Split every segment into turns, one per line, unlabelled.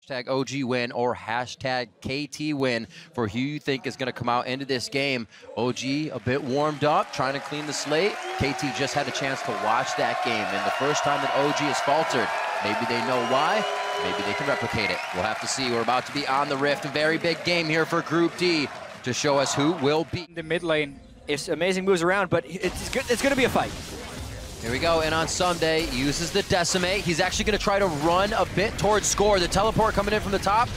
Hashtag OG win or hashtag KT win for who you think is going to come out into this game. OG a bit warmed up, trying to clean the slate. KT just had a chance to watch that game, and the first time that OG has faltered, maybe they know why, maybe they can replicate it. We'll have to see. We're about to be on the Rift. A very big game here for Group D to show us who will be.
The mid lane. It's amazing moves around, but it's going to be a fight.
Here we go, and on Sunday, uses the Decimate. He's actually going to try to run a bit towards score. The teleport coming in from the top.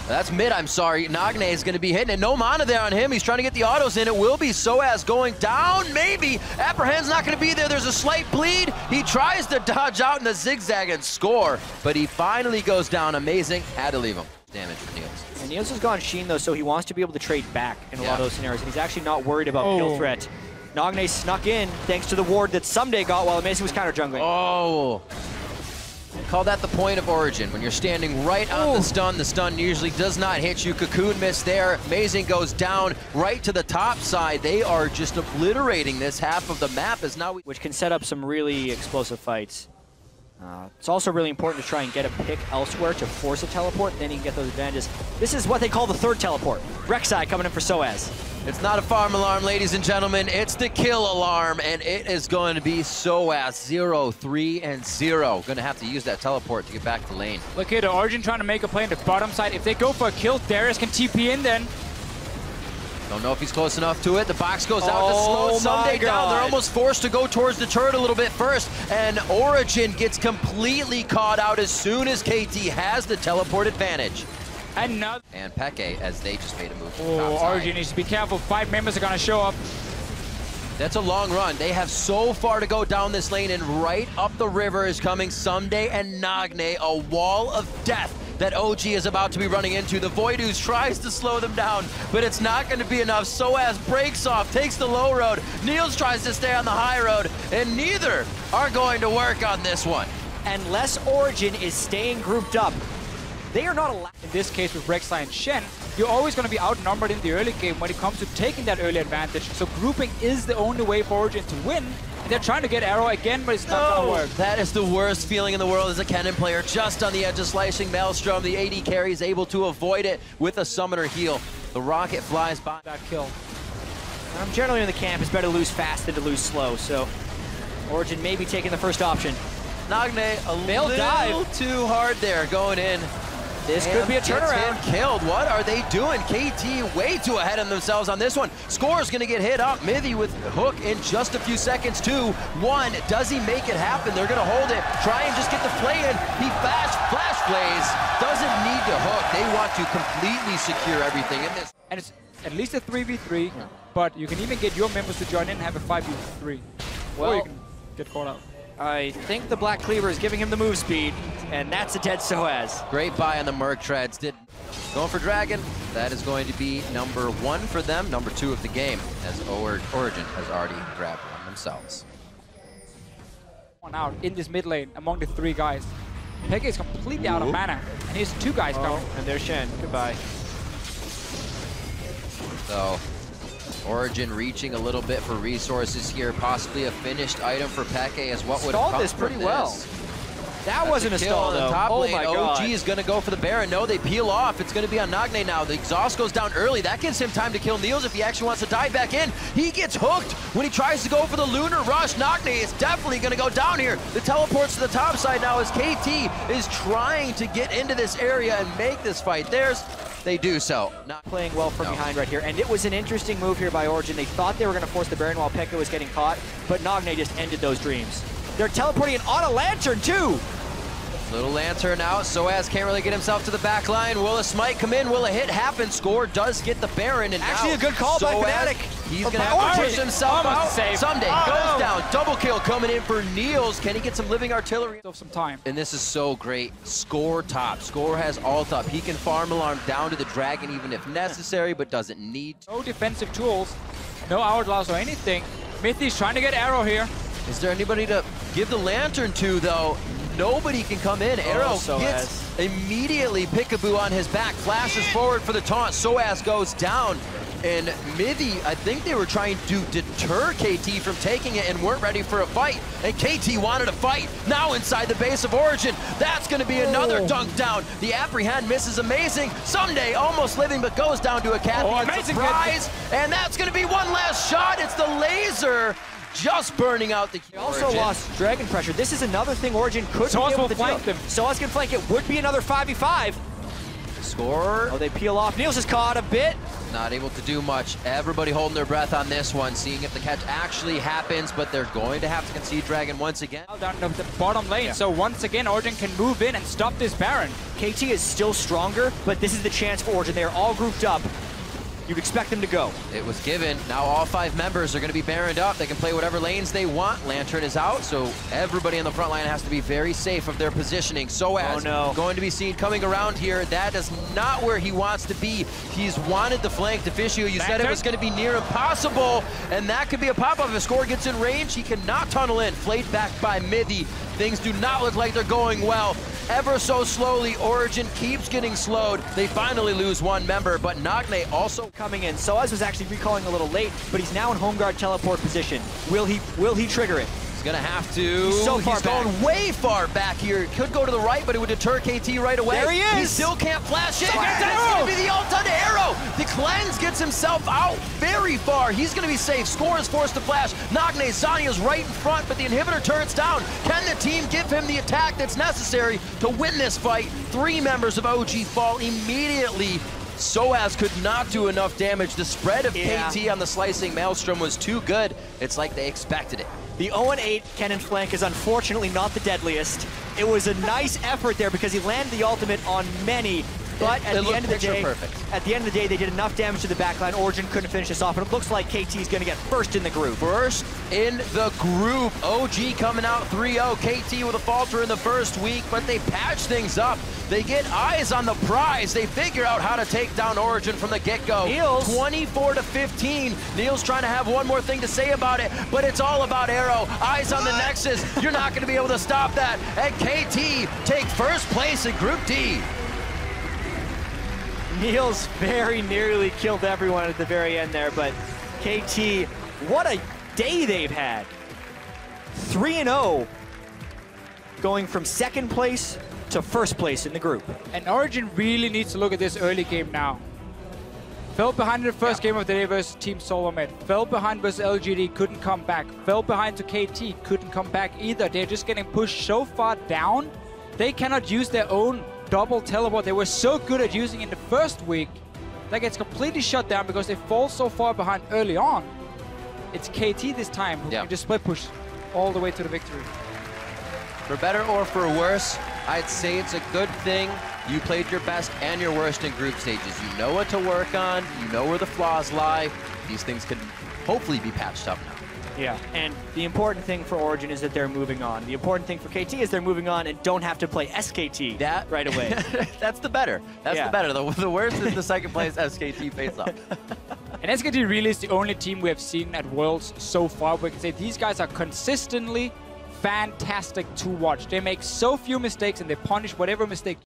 That's mid, I'm sorry. Nagne is going to be hitting it. No mana there on him. He's trying to get the autos in. It will be Soaz going down, maybe. Apprehend's not going to be there. There's a slight bleed. He tries to dodge out in the zigzag and score, but he finally goes down. Amazing. Had to leave him. Damage for Niels.
And Niels has gone Sheen, though, so he wants to be able to trade back in a lot of those scenarios, and he's actually not worried about kill threat. Nagne snuck in thanks to the ward that Someday got while Amazing was counter jungling.
Oh. Call that the point of Origin. When you're standing right on the stun usually does not hit you. Cocoon missed there. Amazing goes down right to the top side. They are just obliterating this half of the map as now
which can set up some really explosive fights. It's also really important to try and get a pick elsewhere to force a teleport, then you can get those advantages. This is what they call the third teleport. Rek'Sai coming in for Soaz.
It's not a farm alarm, ladies and gentlemen. It's the kill alarm, and it is going to be Soaz 0, 3, and 0. Going to have to use that teleport to get back to lane.
Look here, the Origin trying to make a play on the bottom side. If they go for a kill, Darius can TP in then.
Don't know if he's close enough to it. The box goes out to slow Someday down. They're almost forced to go towards the turret a little bit first, and Origin gets completely caught out as soon as KT has the teleport advantage.
And
Peke, as they just made a move to the
oh,
top
Origin
side.
needs to be careful. 5 members are going to show up.
That's a long run. They have so far to go down this lane, and right up the river is coming Someday and Nagne, a wall of death that OG is about to be running into. The Voidooz tries to slow them down, but it's not going to be enough. Soaz breaks off, takes the low road. Niels tries to stay on the high road, and neither are going to work on this one.
Unless Origin is staying grouped up, they are not allowed.
In this case with Rek'Sai and Shen, you're always going to be outnumbered in the early game when it comes to taking that early advantage. So grouping is the only way for Origin to win. And they're trying to get Arrow again, but it's not going to work.
That is the worst feeling in the world as a Kennen player. Just on the edge of slicing Maelstrom. The AD carry is able to avoid it with a summoner heal. The rocket flies by that kill.
Generally in the camp, it's better to lose fast than to lose slow. So Origin may be taking the first option.
Nagne a little too hard there going in.
This could be a turnaround.
Him killed. What are they doing? KT way too ahead of themselves on this one. Score's going to get hit up. Mithy with hook in just a few seconds. 2-1. Does he make it happen? They're going to hold it. Try and just get the play in. He flash plays. Doesn't need to hook. They want to completely secure everything in this.
And it's at least a 3v3, but you can even get your members to join in and have a 5v3.
Well,
or you can get caught out.
I think the Black Cleaver is giving him the move speed, and that's a dead Soaz.
Great buy on the Merc Treads. Going for Dragon. That is going to be number 1 for them, number 2 of the game, as Origin has already grabbed one themselves.
One out in this mid lane among the 3 guys. Peke is completely out of mana, and he has 2 guys coming.
And there's Shen. Goodbye.
So, Origin reaching a little bit for resources here, possibly a finished item for Peke as what would
stalled this pretty well.
That wasn't a stall though. Top lane. My God. OG is going to go for the Baron. No, they peel off. It's going to be on Nagne now. The exhaust goes down early. That gives him time to kill Niels if he actually wants to dive back in. He gets hooked when he tries to go for the Lunar Rush. Nagne is definitely going to go down here. The teleports to the top side now as KT is trying to get into this area and make this fight theirs. They do so.
Not playing well from behind right here, and it was an interesting move here by Origin. They thought they were going to force the Baron while Pekka was getting caught, but Nagne just ended those dreams. They're teleporting an auto lantern too.
Little lantern out. Soaz can't really get himself to the back line. Will a smite come in? Will a hit happen? Score does get the Baron, and
actually
now
a good call by Fnatic.
He's going to have to push himself out. Someday goes down. Double kill coming in for Niels. Can he get some living artillery?
Some time.
And this is so great. Score top. Score has ult up. He can farm alarm down to the Dragon even if necessary, but doesn't need to.
No defensive tools. No outlaws or anything. Mithy's trying to get Arrow here.
Is there anybody to give the lantern to, though? Nobody can come in. Arrow gets immediately Peekaboo on his back, flashes forward for the taunt. Soaz goes down. And Midi, I think they were trying to deter KT from taking it and weren't ready for a fight. And KT wanted a fight. Now inside the base of Origin, that's going to be another dunk down. The apprehend misses amazing. Someday almost living, but goes down to a Cathy surprise. And that's going to be one last shot. It's the laser just burning out the
They also lost Dragon Pressure. This is another thing Origin could
Soaz
be able
will
to
flank
do.
them.
Soaz can flank it. Would be another 5v5.
Score.
Oh, they peel off. Niels is caught a bit.
Not able to do much. Everybody holding their breath on this one, seeing if the catch actually happens, but they're going to have to concede Dragon once again.
Down the bottom lane, so once again, Origin can move in and stop this Baron.
KT is still stronger, but this is the chance for Origin. They are all grouped up. You'd expect them to go.
It was given. Now all 5 members are going to be baroned up. They can play whatever lanes they want. Lantern is out, so everybody on the front line has to be very safe of their positioning. Soaz going to be seen coming around here. That is not where he wants to be. He's wanted the flank to Fishio. You said it was going to be near impossible, and that could be a pop-up. If Score gets in range, he cannot tunnel in. Flayed back by Midi. Things do not look like they're going well. Ever so slowly, Origin keeps getting slowed. They finally lose 1 member, but Nagne also
coming in. Soaz was actually recalling a little late, but he's now in home guard teleport position. Will he trigger it?
He's gonna have to.
He's so far back.
Going way far back here. Could go to the right, but it would deter KT right away.
There he is!
He still can't flash it. That's gonna be the ult on Arrow. The cleanse gets himself out very far. He's gonna be safe. Score is forced to flash. Nagne, Zanya's right in front, but the inhibitor turrets down. Can the team give him the attack that's necessary to win this fight? 3 members of OG fall immediately. Soaz could not do enough damage. The spread of KT on the slicing Maelstrom was too good. It's like they expected it.
The 0-8 cannon flank is unfortunately not the deadliest. It was a nice effort there because he landed the ultimate on many, but at the end of the day, they did enough damage to the backline. Origin couldn't finish this off, and it looks like KT is going to get first in the group.
First in the group. OG coming out 3-0. KT with a falter in the first week, but they patch things up. They get eyes on the prize. They figure out how to take down Origin from the get-go.
Niels.
24-15. Niels trying to have one more thing to say about it, but it's all about Arrow. Eyes on the Nexus. You're not going to be able to stop that. And KT take first place in Group D.
Niels very nearly killed everyone at the very end there, but KT, what a day they've had. 3-0, going from 2nd place to 1st place in the group.
And Origin really needs to look at this early game now. Fell behind in the first game of the day versus Team Solomed. Fell behind versus LGD, couldn't come back. Fell behind to KT, couldn't come back either. They're just getting pushed so far down, they cannot use their own double teleport they were so good at using in the first week. That gets completely shut down because they fall so far behind early on. It's KT this time who can just split push all the way to the victory.
For better or for worse, I'd say it's a good thing you played your best and your worst in group stages. You know what to work on, you know where the flaws lie. These things can hopefully be patched up now.
Yeah, and the important thing for Origin is that they're moving on. The important thing for KT is they're moving on and don't have to play SKT right away.
That's the better. That's the better. The worst is the 2nd place SKT face-off.
And SKT really is the only team we have seen at Worlds so far. We can say these guys are consistently fantastic to watch. They make so few mistakes and they punish whatever mistake